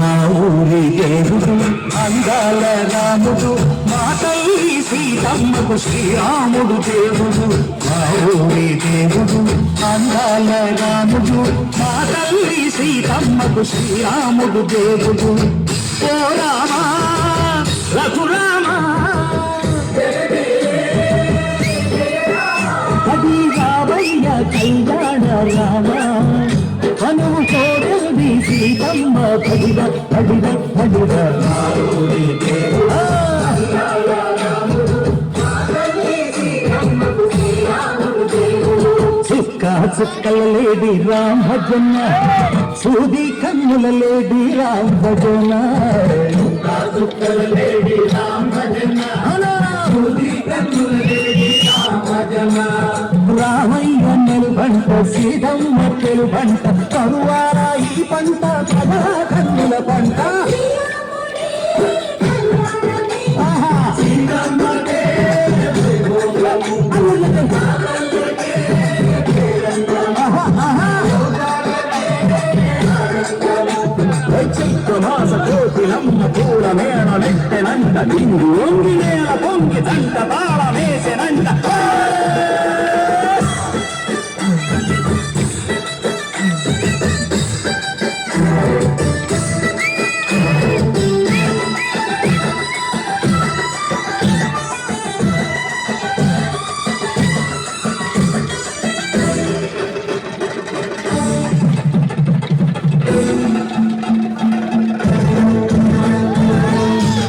మా ఊరి దేవుడు అందాల రాముడు మా తల్లి సీతమ్మకు శ్రీరాముడు దేవుడు మా ఊరి దేవుడు అందాల రాముడు మా తల్లి సీతమ్మకు శ్రీరాముడు దేవుడు ఓ రామా రఘురామా అది రామయ్య కళ్యాణ రామా హనుము కోడలి సీతమ్మ పడిద పడిద పడిద చుక్క చుక్కల లేడి రామ భజన సూది కన్నుల లేడి రామ భజన చుక్కల లేడి రామ భజన సూది కన్నుల లేడి రామ భజన రామయ్య నెలుబంట సీతమ్మ తెలుబంట కరువార ఈ పంట కథా కన్నుల పంట మాస కోటిలమ్మ పూల మేణ నెట్టెనంట నిండు ఒంగి నేల పొంగి దంట తాళ వేసెనంట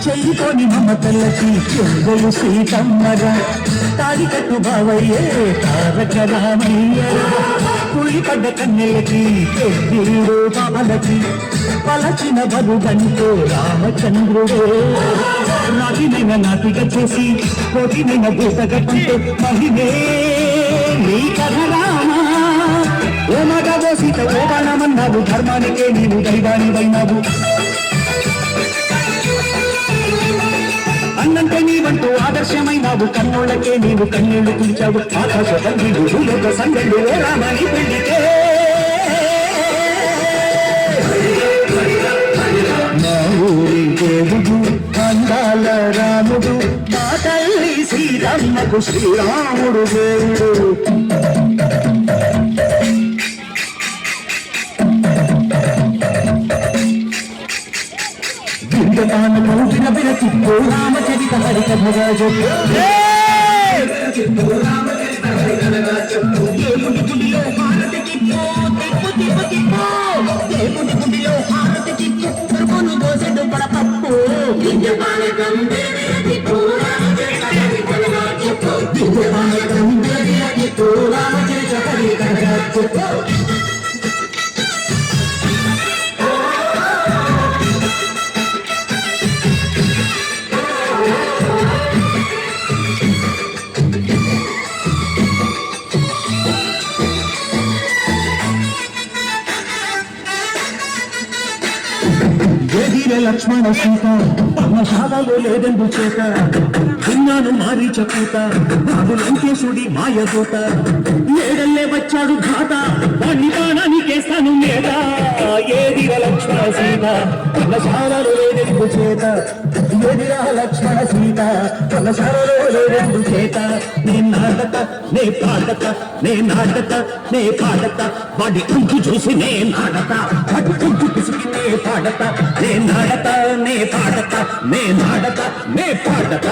చెల్లిపోని మమతలకి చెంగలు సీతమ్మరా తాడికట్టు బావయ్యే తారక రామయ్య కుళ్ళిపడ్డ కన్నెలకి పెద్దీడు బాలకి పలచిన బరుగంటూ రామచంద్రుడే నాటినైన నాటిక చేసి కోటినైన బూసగట్టంతో మహిమే నీ కథ రామా ఓ మగవో సీత ఓ బాణమన్నావు ధర్మానికే నీవు దైవానివైనావు అన్నంటే నీవంటూ ఆదర్శమైనావు కన్నోళ్ళకే నీవు కన్నీళ్లు పిలిచావు ఆకాశ తండ్రిడు భూలోక సంగడు ఓ రామాని పెళ్లికే మా ఊరి దేవుడు అందాల రాముడు మా తల్లి సీతమ్మకు శ్రీరాముడు దేవుడు రామచరిత హరికథగా చెప్పు దేవుడి గుడిలో హారతికి దేవుడి గుడిలో హారతికి పురుగును దోసెడు పడపప్పు రామచరిత హరికథగా చెప్పు లక్ష్మణ సీత పర్ణశాలలో లేదెందు చేత విన్నాను మారీచ పూత బాబు లంకేశుడి మాయదూత ఏడల్లే వచ్చాడు ఘాత వాణ్ణి బాణానికేస్తాను మీద ఏదిర లక్ష్మణ సీత పర్ణశాలలో లేదెందు చేత ఏదిరా లక్ష్మణ సీత పర్ణశాలలో లేదెందు చేత నే నాటక నే పాడక నే నాటక నే పాడక వాడి ఇంకు చూసి నే నాడక వాడి ఇంకు పిసికి నే పాడక నే నాడక నే పాడక నే నాడక నే పాడక